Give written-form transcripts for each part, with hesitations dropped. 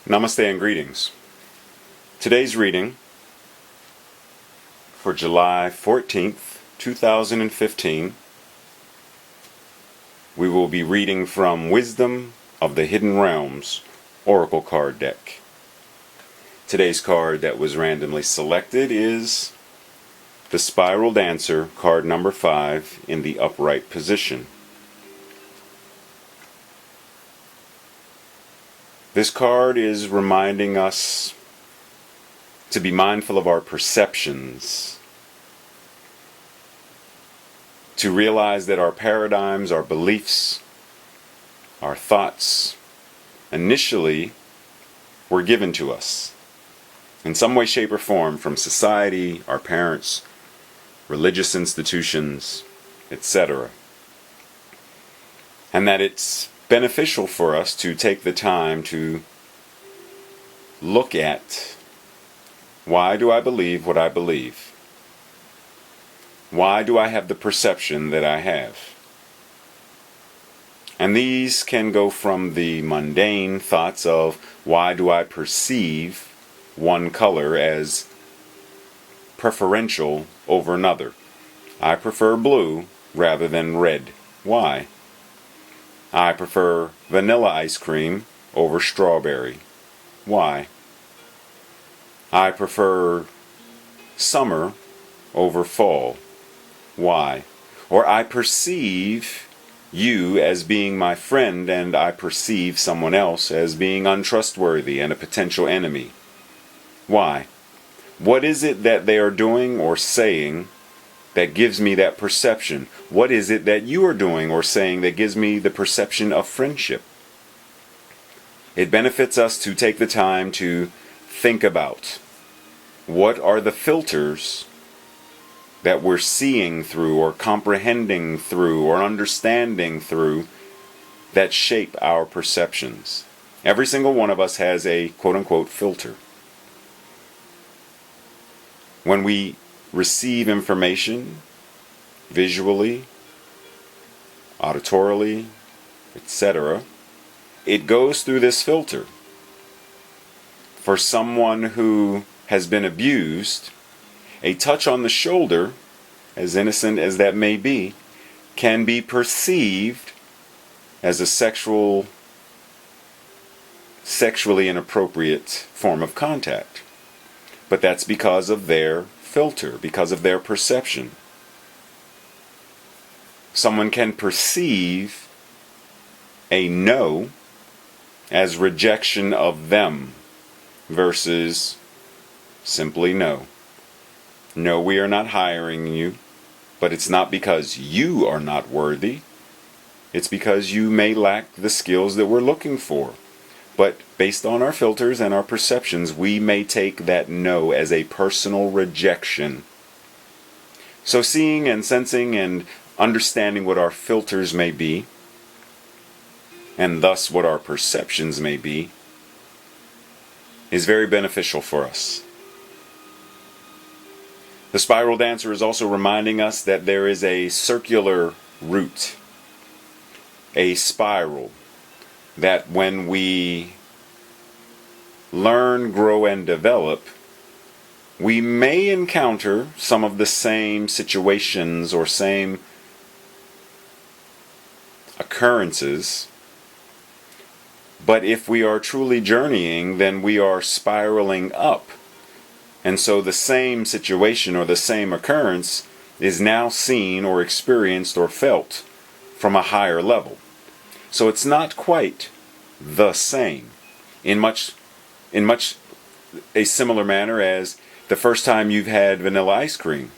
Namaste and greetings. Today's reading for July 14th, 2015, we will be reading from Wisdom of the Hidden Realms Oracle card deck. Today's card that was randomly selected is the Spiral Dancer, card number 5 in the upright position. This card is reminding us to be mindful of our perceptions, to realize that our paradigms, our beliefs, our thoughts, initially were given to us in some way, shape, or form from society, our parents, religious institutions, etc. And that it's beneficial for us to take the time to look at, why do I believe what I believe? Why do I have the perception that I have? And these can go from the mundane thoughts of, why do I perceive one color as preferential over another? I prefer blue rather than red. Why? I prefer vanilla ice cream over strawberry. Why? I prefer summer over fall. Why? Or I perceive you as being my friend and I perceive someone else as being untrustworthy and a potential enemy. Why? What is it that they are doing or saying that gives me that perception? What is it that you are doing or saying that gives me the perception of friendship? It benefits us to take the time to think about what are the filters that we're seeing through or comprehending through or understanding through that shape our perceptions. Every single one of us has a quote-unquote filter. When we receive information visually, auditorily, etc., it goes through this filter. For someone who has been abused, a touch on the shoulder, as innocent as that may be, can be perceived as a sexually inappropriate form of contact. But that's because of their filter, because of their perception. Someone can perceive a no as rejection of them versus simply no. No, we are not hiring you, but it's not because you are not worthy. It's because you may lack the skills that we're looking for. But based on our filters and our perceptions, we may take that no as a personal rejection. So seeing and sensing and understanding what our filters may be, and thus what our perceptions may be, is very beneficial for us. The Spiral Dancer is also reminding us that there is a circular route, a spiral, that when we learn, grow, and develop, we may encounter some of the same situations or same occurrences, but if we are truly journeying, then we are spiraling up. And so the same situation or the same occurrence is now seen or experienced or felt from a higher level. So it's not quite the same in much a similar manner as the first time you've had vanilla ice cream.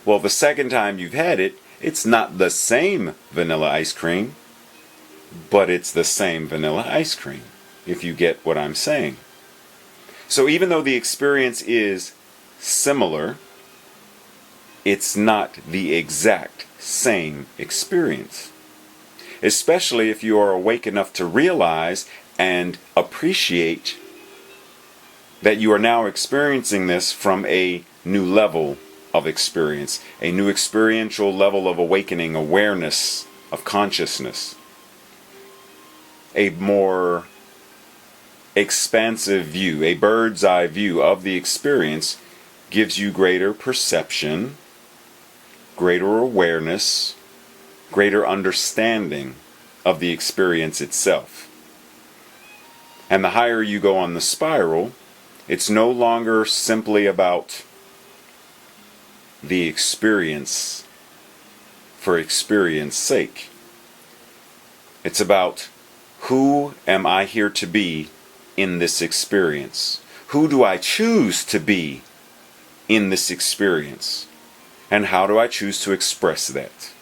Well, the second time you've had it, it's not the same vanilla ice cream, but it's the same vanilla ice cream, if you get what I'm saying. So even though the experience is similar, it's not the exact same experience. Especially if you are awake enough to realize and appreciate that you are now experiencing this from a new level of experience, a new experiential level of awakening, awareness, of consciousness, a more expansive view, a bird's eye view of the experience gives you greater perception, greater awareness, greater understanding of the experience itself. And the higher you go on the spiral, it's no longer simply about the experience for experience's sake. It's about, who am I here to be in this experience? Who do I choose to be in this experience? And how do I choose to express that?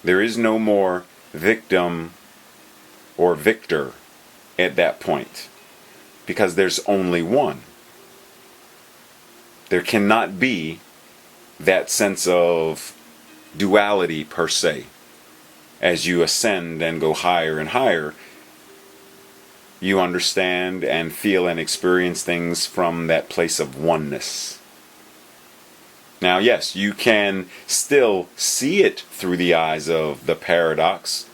There is no more victim or victor at that point, because there's only one. There cannot be that sense of duality per se. As you ascend and go higher and higher, you understand and feel and experience things from that place of oneness. Now, yes, you can still see it through the eyes of the paradox,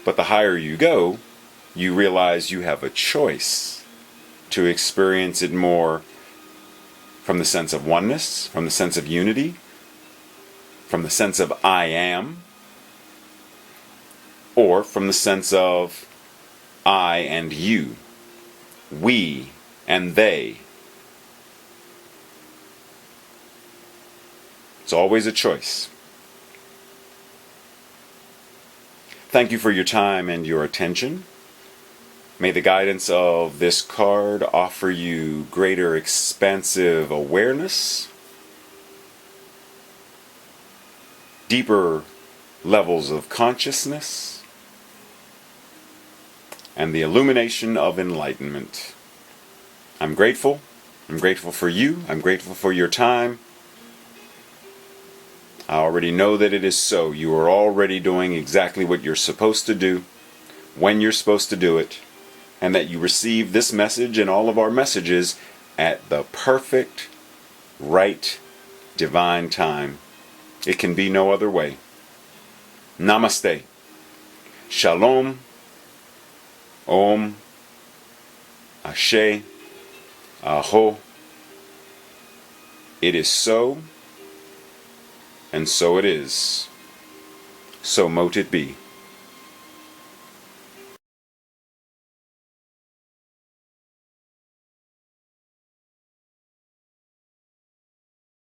but the higher you go, you realize you have a choice to experience it more from the sense of oneness, from the sense of unity, from the sense of I am, or from the sense of I and you, we and they. It's always a choice. Thank you for your time and your attention. May the guidance of this card offer you greater expansive awareness, deeper levels of consciousness, and the illumination of enlightenment. I'm grateful. I'm grateful for you. I'm grateful for your time. I already know that it is so. You are already doing exactly what you're supposed to do, when you're supposed to do it, and that you receive this message and all of our messages at the perfect, right, divine time. It can be no other way. Namaste. Shalom. Om. Ashe. Aho. It is so, and so it is. So mote it be.